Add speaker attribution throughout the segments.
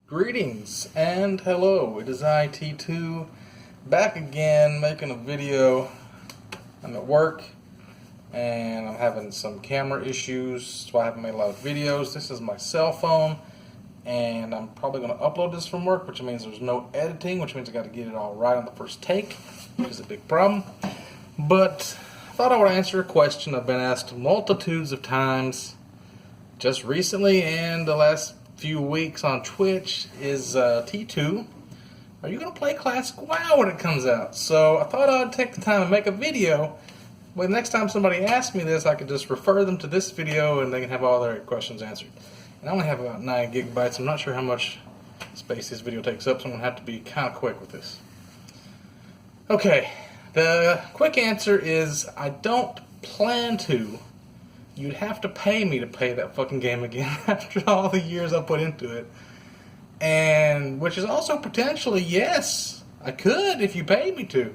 Speaker 1: Greetings and hello, it is IT2 back again making a video. I'm at work and I'm having some camera issues, so I haven't made a lot of videos. This is my cell phone and I'm probably going to upload this from work, which means there's no editing, which means I got to get it all right on the first take, which is a big problem. But I thought I would answer a question I've been asked multitudes of times just recently and the last few weeks on Twitch is T2, are you going to play Classic WoW when it comes out? So I thought I'd take the time and make a video. Well, next time somebody asks me this, I could just refer them to this video and they can have all their questions answered. And I only have about 9 gigabytes. I'm not sure how much space this video takes up, so I'm going to have to be kind of quick with this. Okay, the quick answer is I don't plan to. You'd have to pay me to play that fucking game again after all the years I put into it. And, which is also potentially, yes, I could if you paid me to.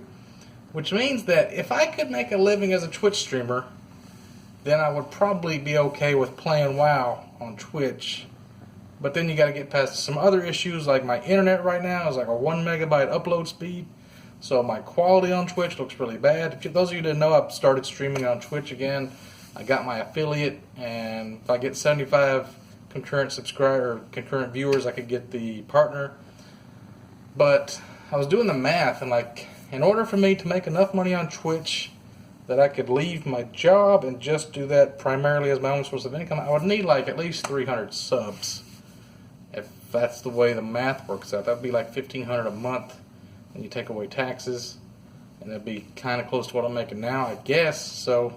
Speaker 1: Which means that if I could make a living as a Twitch streamer, then I would probably be okay with playing WoW on Twitch. But then you gotta get past some other issues, like my internet right now is like a 1 megabyte upload speed. So my quality on Twitch looks really bad. Those of you that know, I've started streaming on Twitch again. I got my affiliate, and if I get 75 concurrent concurrent viewers, I could get the partner. But I was doing the math, and like, in order for me to make enough money on Twitch that I could leave my job and just do that primarily as my own source of income, I would need like at least 300 subs. If that's the way the math works out, that would be like $1,500 a month, and you take away taxes, and that'd be kind of close to what I'm making now, I guess. So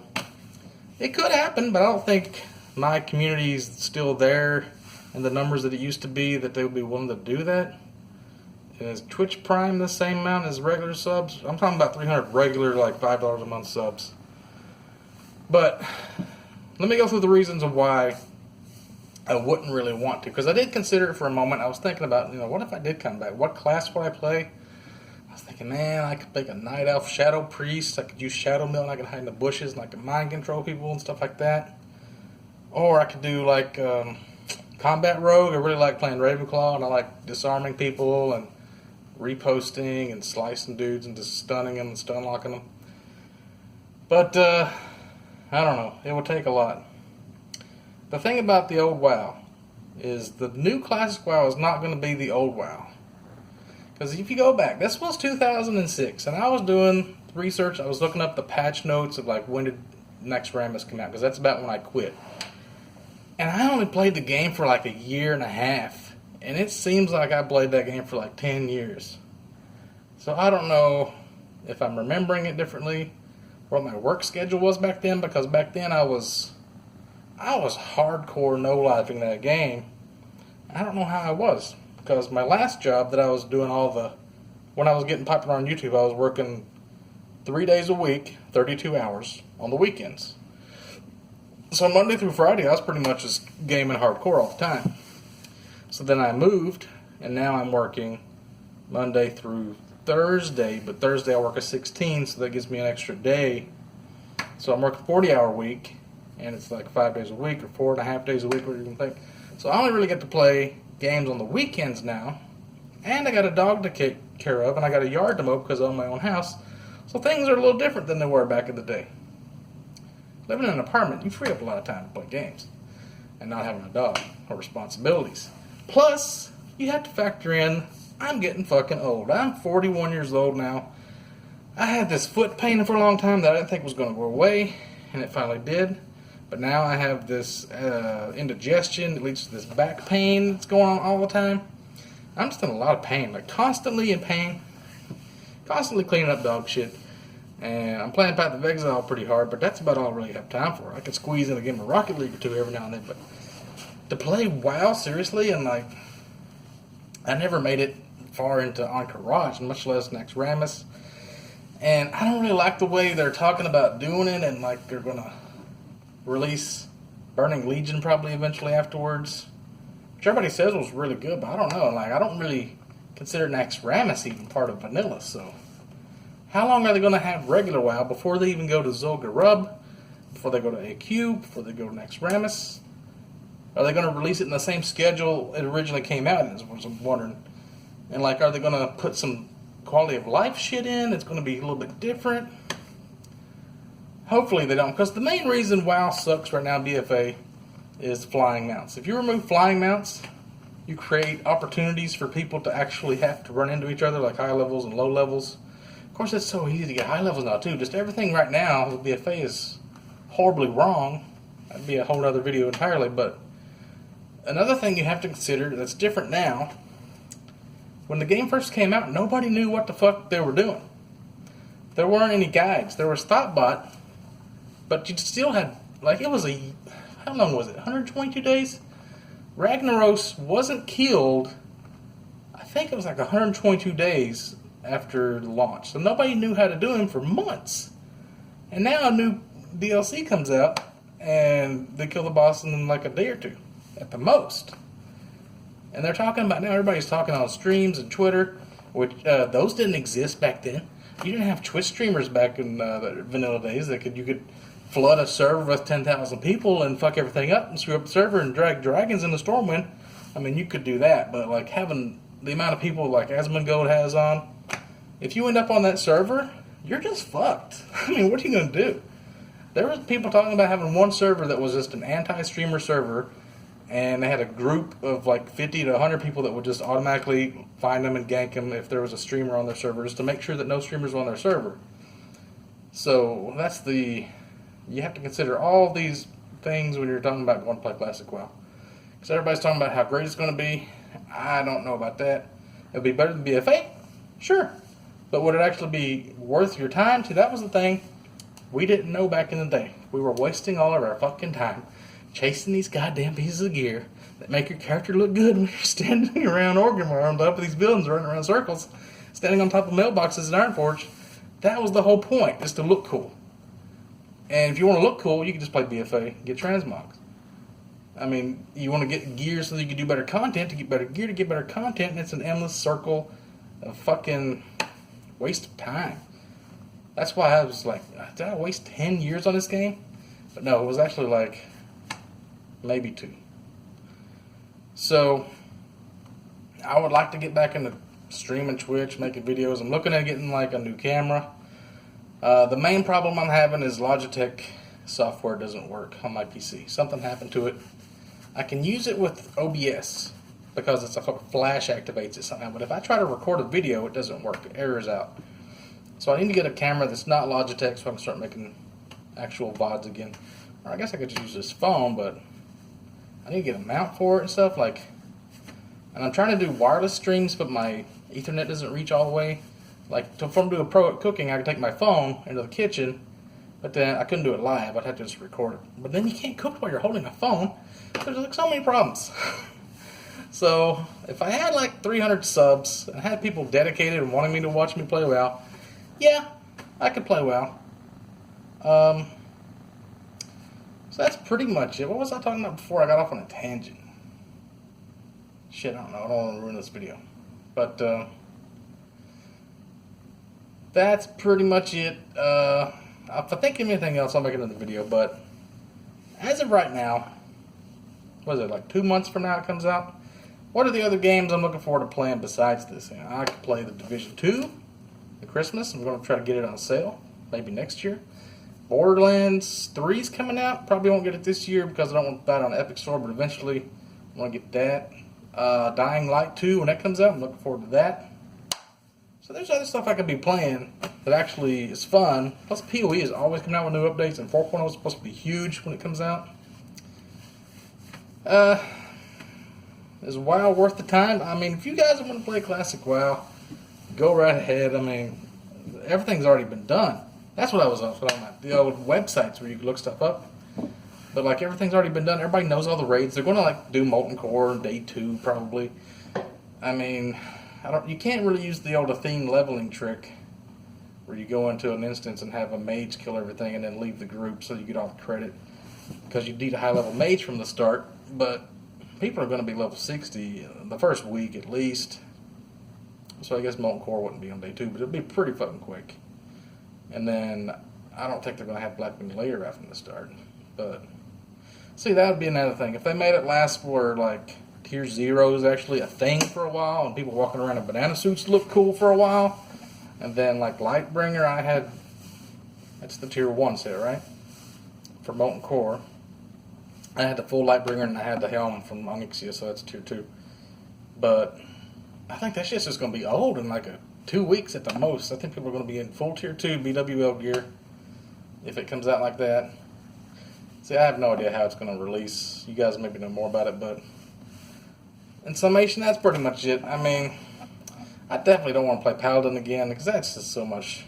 Speaker 1: it could happen, but I don't think my community is still there and the numbers that it used to be that they would be willing to do that. Is Twitch Prime the same amount as regular subs? I'm talking about 300 regular, like $5 a month subs. But let me go through the reasons of why I wouldn't really want to. Because I did consider it for a moment. I was thinking about, what if I did come back? What class would I play? I was thinking, man, I could make a Night Elf Shadow Priest. I could use Shadow Mill and I could hide in the bushes and I could mind control people and stuff like that. Or I could do like Combat Rogue. I really like playing Ravenclaw and I like disarming people and reposting and slicing dudes and just stunning them and stun locking them. But I don't know. It would take a lot. The thing about the old WoW is the new Classic WoW is not going to be the old WoW. Because if you go back, this was 2006, and I was doing research. I was looking up the patch notes of like when did Next Rammus come out, because that's about when I quit. And I only played the game for like a year and a half, and it seems like I played that game for like 10 years. So I don't know if I'm remembering it differently, what my work schedule was back then, because back then I was hardcore no-lifing that game. I don't know how I was. Because my last job that I was doing when I was getting popular on YouTube, I was working 3 days a week, 32 hours on the weekends. So Monday through Friday, I was pretty much just gaming hardcore all the time. So then I moved, and now I'm working Monday through Thursday, but Thursday I work a 16, so that gives me an extra day. So I'm working 40-hour week, and it's like 5 days a week, or 4.5 days a week, whatever you can think. So I only really get to play games on the weekends now, and I got a dog to take care of, and I got a yard to mow because I own my own house, so things are a little different than they were back in the day. Living in an apartment, you free up a lot of time to play games, and not having a dog or responsibilities. Plus, you have to factor in, I'm getting fucking old. I'm 41 years old now. I had this foot pain for a long time that I didn't think was going to go away, and it finally did. But now I have this indigestion that leads to this back pain that's going on all the time. I'm just in a lot of pain, like constantly in pain, constantly cleaning up dog shit. And I'm playing Path of Exile pretty hard, but that's about all I really have time for. I can squeeze in a game of Rocket League or two every now and then, but to play WoW seriously, and like, I never made it far into Entourage, much less Next Rammus. And I don't really like the way they're talking about doing it, and like they're gonna release Burning Legion probably eventually afterwards, which everybody says was really good, but I don't know. Like, I don't really consider Next Rammus even part of vanilla. So how long are they going to have regular WoW before they even go to Zul'Gurub, before they go to AQ, before they go to Next Rammus? Are they going to release it in the same schedule it originally came out in? Is what I'm wondering. And like, are they going to put some quality of life shit in? It's going to be a little bit different. Hopefully they don't, because the main reason WoW sucks right now, BFA, is flying mounts. If you remove flying mounts, you create opportunities for people to actually have to run into each other, like high levels and low levels. Of course, it's so easy to get high levels now, too. Just everything right now with BFA is horribly wrong. That'd be a whole other video entirely, but another thing you have to consider that's different now, when the game first came out, nobody knew what the fuck they were doing. There weren't any guides. There was Thoughtbot, but you still had, like, it was how long was it? 122 days? Ragnaros wasn't killed, I think it was like 122 days after launch. So nobody knew how to do him for months. And now a new DLC comes out, and they kill the boss in like a day or two, at the most. And they're talking about, now everybody's talking on streams and Twitter, which those didn't exist back then. You didn't have Twitch streamers back in the vanilla days that you could flood a server with 10,000 people and fuck everything up and screw up the server and drag dragons in the Stormwind. I mean, you could do that, but like having the amount of people like Asmongold has on, if you end up on that server, you're just fucked. I mean, what are you going to do? There was people talking about having one server that was just an anti-streamer server, and they had a group of like 50 to 100 people that would just automatically find them and gank them if there was a streamer on their server, just to make sure that no streamers were on their server. So that's you have to consider all these things when you're talking about going to play Classic WoW. Because everybody's talking about how great it's going to be. I don't know about that. It'll be better than BFA? Sure. But would it actually be worth your time? See, that was the thing we didn't know back in the day. We were wasting all of our fucking time chasing these goddamn pieces of gear that make your character look good when you're standing around Orgrimmar on top of these buildings, running around circles, standing on top of mailboxes in Ironforge. That was the whole point, is to look cool. And if you want to look cool, you can just play BFA and get transmogs. I mean, you want to get gear so that you can do better content, to get better gear, to get better content, and it's an endless circle of fucking waste of time. That's why I was like, did I waste 10 years on this game? But no, it was actually like maybe 2. So I would like to get back into streaming Twitch, making videos. I'm looking at getting like a new camera. The main problem I'm having is Logitech software doesn't work on my PC. Something happened to it. I can use it with OBS because it's a flash activates it somehow. But if I try to record a video, it doesn't work. It errors out. So I need to get a camera that's not Logitech so I can start making actual VODs again. Or I guess I could just use this phone, but I need to get a mount for it and stuff. And I'm trying to do wireless streams, but my Ethernet doesn't reach all the way. Like, if I'm doing a pro at cooking, I could take my phone into the kitchen, but then I couldn't do it live. I'd have to just record it. But then you can't cook while you're holding a phone. There's like so many problems. So if I had like 300 subs and had people dedicated and wanting me to watch me play WoW, yeah, I could play WoW. So that's pretty much it. What was I talking about before I got off on a tangent? Shit, I don't know. I don't want to ruin this video. But that's pretty much it. If I think of anything else, I'll make another video. But as of right now, what is it, like 2 months from now it comes out? What are the other games I'm looking forward to playing besides this? You know, I could play the Division 2 at Christmas. I'm going to try to get it on sale, maybe next year. Borderlands 3 is coming out. Probably won't get it this year because I don't want to buy it on Epic Store, but eventually I want to get that. Dying Light 2, when that comes out, I'm looking forward to that. So there's other stuff I could be playing that actually is fun. Plus PoE is always coming out with new updates, and 4.0 is supposed to be huge when it comes out. Is WoW worth the time? I mean, if you guys want to play Classic WoW, go right ahead. I mean, everything's already been done. That's what I was talking about. The old websites where you can look stuff up. But like, everything's already been done. Everybody knows all the raids. They're going to like do Molten Core on day 2 probably. I mean, you can't really use the old Athene leveling trick where you go into an instance and have a mage kill everything and then leave the group so you get all the credit. Because you need a high level mage from the start. But people are going to be level 60 the first week at least. So I guess Molten Core wouldn't be on day 2, but it'll be pretty fucking quick. And then I don't think they're going to have Blackwing Lair right from the start. But See, that would be another thing. If they made it last where, like, Tier 0 is actually a thing for a while, and people walking around in banana suits look cool for a while, and then, like, Lightbringer, I had, that's the Tier 1 set, right? For Molten Core. I had the full Lightbringer, and I had the helm from Onyxia, so that's Tier 2. But I think that shit's just going to be old in, like, 2 weeks at the most. I think people are going to be in full Tier 2 BWL gear if it comes out like that. See, I have no idea how it's going to release. You guys maybe know more about it, but in summation, that's pretty much it. I mean, I definitely don't want to play Paladin again, because that's just so much.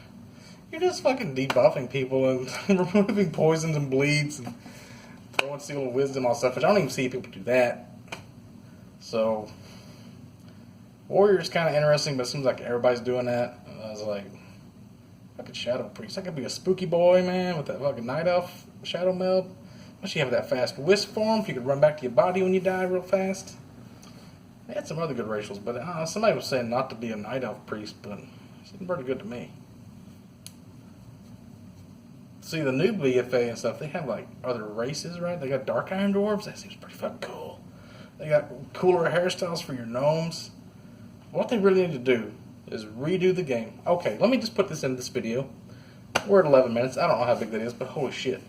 Speaker 1: You're just fucking debuffing people and removing poisons and bleeds and throwing Seal of Wisdom on stuff, which I don't even see people do that. So, Warrior's kind of interesting, but it seems like everybody's doing that. And I was like, fucking Shadow Priest. I could be a spooky boy, man, with that fucking Night Elf Shadow meld. Unless you have that fast Wisp form, if you could run back to your body when you die real fast. They had some other good racials, but somebody was saying not to be a Night Elf Priest, but it seemed pretty good to me. See, the new BFA and stuff, they have, like, other races, right? They got Dark Iron Dwarves. That seems pretty fucking cool. They got cooler hairstyles for your gnomes. What they really need to do is redo the game. Okay, let me just put this in this video. We're at 11 minutes. I don't know how big that is, but holy shit.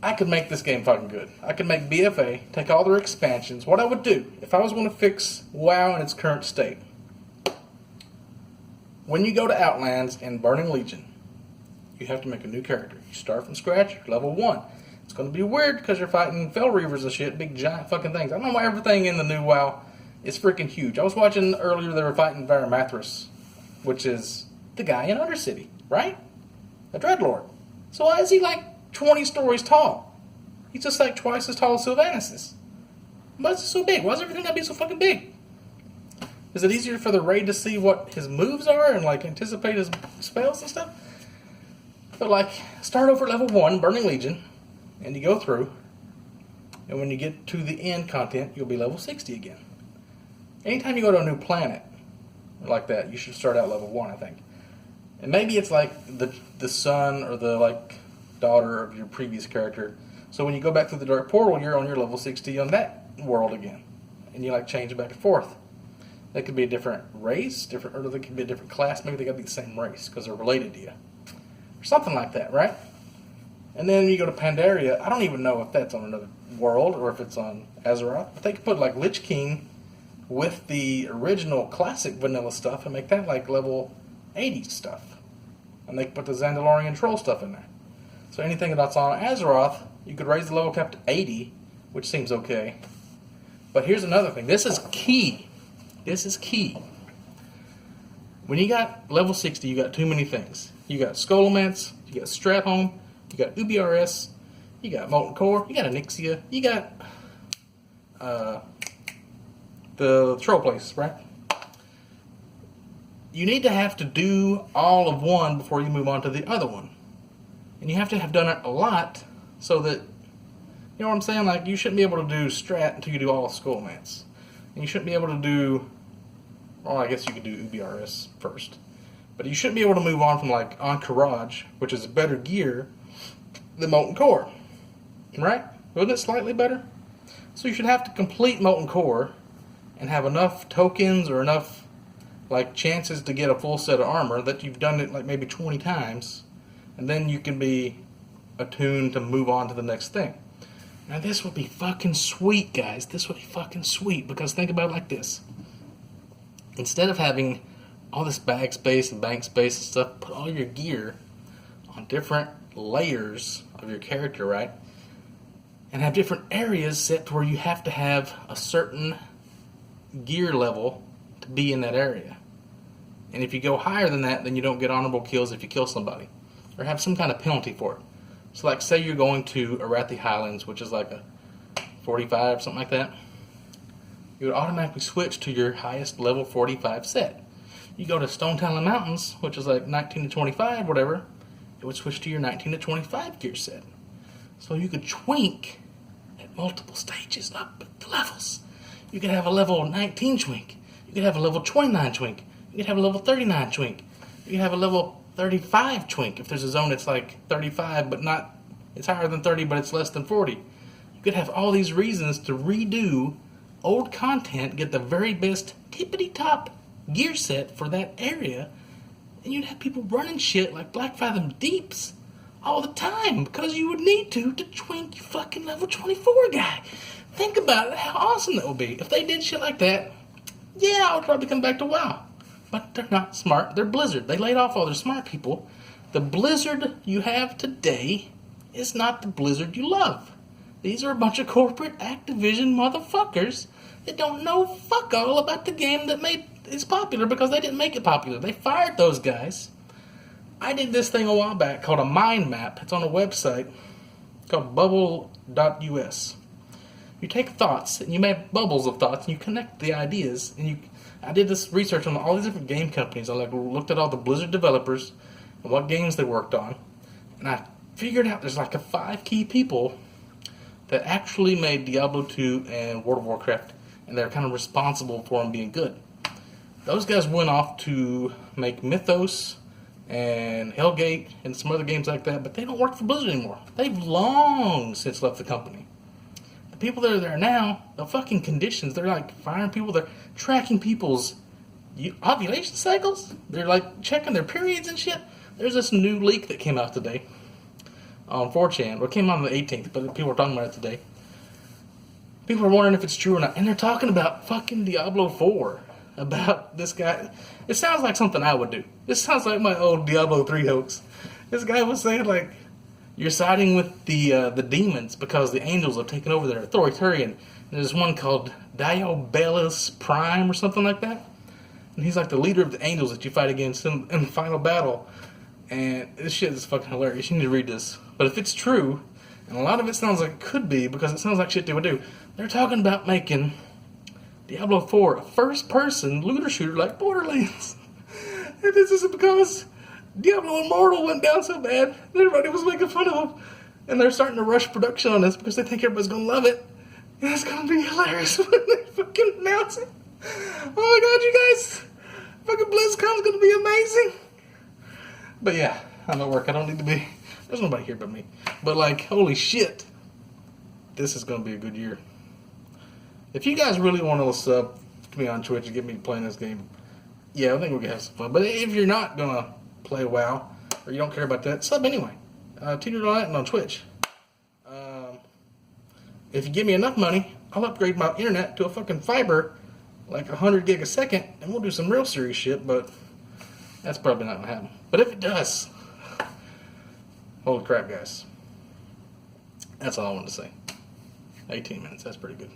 Speaker 1: I could make this game fucking good. I could make BFA, take all their expansions. What I would do, if I was going to fix WoW in its current state, when you go to Outlands and Burning Legion, you have to make a new character. You start from scratch, level 1. It's going to be weird because you're fighting Fel Reavers and shit, big giant fucking things. I don't know why everything in the new WoW is freaking huge. I was watching earlier, they were fighting Varamathras, which is the guy in Undercity, right? The Dreadlord. So why is he like 20 stories tall? He's just like twice as tall as Sylvanas is. Why is he so big? Why is everything gotta be so fucking big? Is it easier for the raid to see what his moves are and like anticipate his spells and stuff? But like, start over at level 1, Burning Legion, and you go through, and when you get to the end content, you'll be level 60 again. Anytime you go to a new planet like that, you should start out level 1, I think. And maybe it's like the son or the like daughter of your previous character. So when you go back through the Dark Portal, you're on your level 60 on that world again. And you like change it back and forth. They could be a different race, or they could be a different class. Maybe they gotta be the same race because they're related to you. Or something like that, right? And then you go to Pandaria. I don't even know if that's on another world or if it's on Azeroth. But they could put like Lich King with the original classic vanilla stuff and make that like level 80 stuff. And they could put the Zandalorian troll stuff in there. So anything that's on Azeroth, you could raise the level cap to 80, which seems okay. But here's another thing. This is key. This is key. When you got level 60, you got too many things. You got Scholomance, you got Stratholme, you got UBRS, you got Molten Core, you got Onyxia, you got the Troll Place, right? You need to have to do all of one before you move on to the other one. And you have to have done it a lot so that, you know what I'm saying? Like, you shouldn't be able to do Strat until you do all of Scholomance. And you shouldn't be able to do, well, I guess you could do UBRS first. But you shouldn't be able to move on from, like, Encourage, which is a better gear than Molten Core. Right? Wasn't it slightly better? So you should have to complete Molten Core and have enough tokens or enough, like, chances to get a full set of armor that you've done it, like, maybe 20 times. And then you can be attuned to move on to the next thing. Now, this would be fucking sweet, guys. This would be fucking sweet. Because think about it like this. Instead of having all this bag space and bank space and stuff, put all your gear on different layers of your character, right? And have different areas set to where you have to have a certain gear level to be in that area. And if you go higher than that, then you don't get honorable kills if you kill somebody. Or have some kind of penalty for it. So like, say you're going to Arathi Highlands, which is like a 45, something like that. You would automatically switch to your highest level 45 set. You go to Stone Talon Mountains, which is like 19 to 25, whatever, it would switch to your 19 to 25 gear set. So you could twink at multiple stages up the levels. You could have a level 19 twink. You could have a level 29 twink. You could have a level 39 twink. You could have a level 35 twink if there's a zone that's like 35 but not, it's higher than 30 but it's less than 40. could have all these reasons to redo old content, get the very best tippity-top gear set for that area, and you'd have people running shit like Black Fathom Deeps all the time because you would need to twink your fucking level 24 guy. Think about it, how awesome that would be. If they did shit like that, yeah, I would probably come back to WoW. But they're not smart. They're Blizzard. They laid off all their smart people. The Blizzard you have today is not the Blizzard you love. These are a bunch of corporate Activision motherfuckers that don't know fuck all about the game that made it popular because they didn't make it popular. They fired those guys. I did this thing a while back called a mind map. It's on a website called bubble.us. You take thoughts and you make bubbles of thoughts and you connect the ideas. And I did this research on all these different game companies. I looked at all the Blizzard developers and what games they worked on. And I figured out there's like 5 key people that actually made Diablo 2 and World of Warcraft. And they're kind of responsible for them being good. Those guys went off to make Mythos and Hellgate and some other games like that, but they don't work for Blizzard anymore. They've long since left the company. The people that are there now, the fucking conditions, they're like firing people, they're tracking people's ovulation cycles, they're like checking their periods and shit. There's this new leak that came out today on 4chan. Well, it came out on the 18th, but people are talking about it today. People are wondering if it's true or not, and they're talking about fucking Diablo 4. About this guy. It sounds like something I would do. This sounds like my old Diablo 3 hoax. This guy was saying, like, you're siding with the demons because the angels have taken over their authoritarian. And there's one called Diabellus Prime or something like that. And he's like the leader of the angels that you fight against in the final battle. And this shit is fucking hilarious. You need to read this. But if it's true, and a lot of it sounds like it could be because it sounds like shit they would do, they're talking about making Diablo 4, a first-person looter shooter like Borderlands. And this is because Diablo Immortal went down so bad, and everybody was making fun of them. And they're starting to rush production on this because they think everybody's going to love it. And it's going to be hilarious when they fucking announce it. Oh my god, you guys! Fucking BlizzCon's going to be amazing! But yeah, I'm at work. I don't need to be. There's nobody here but me. But like, holy shit. This is going to be a good year. If you guys really want to sub to me on Twitch and get me playing this game, yeah, I think we can have some fun. But if you're not going to play WoW, or you don't care about that, sub anyway. $2 on Twitch. If you give me enough money, I'll upgrade my internet to a fucking fiber, like 100 gig a second, and we'll do some real serious shit, but that's probably not going to happen. But if it does, holy crap, guys. That's all I wanted to say. 18 minutes, that's pretty good.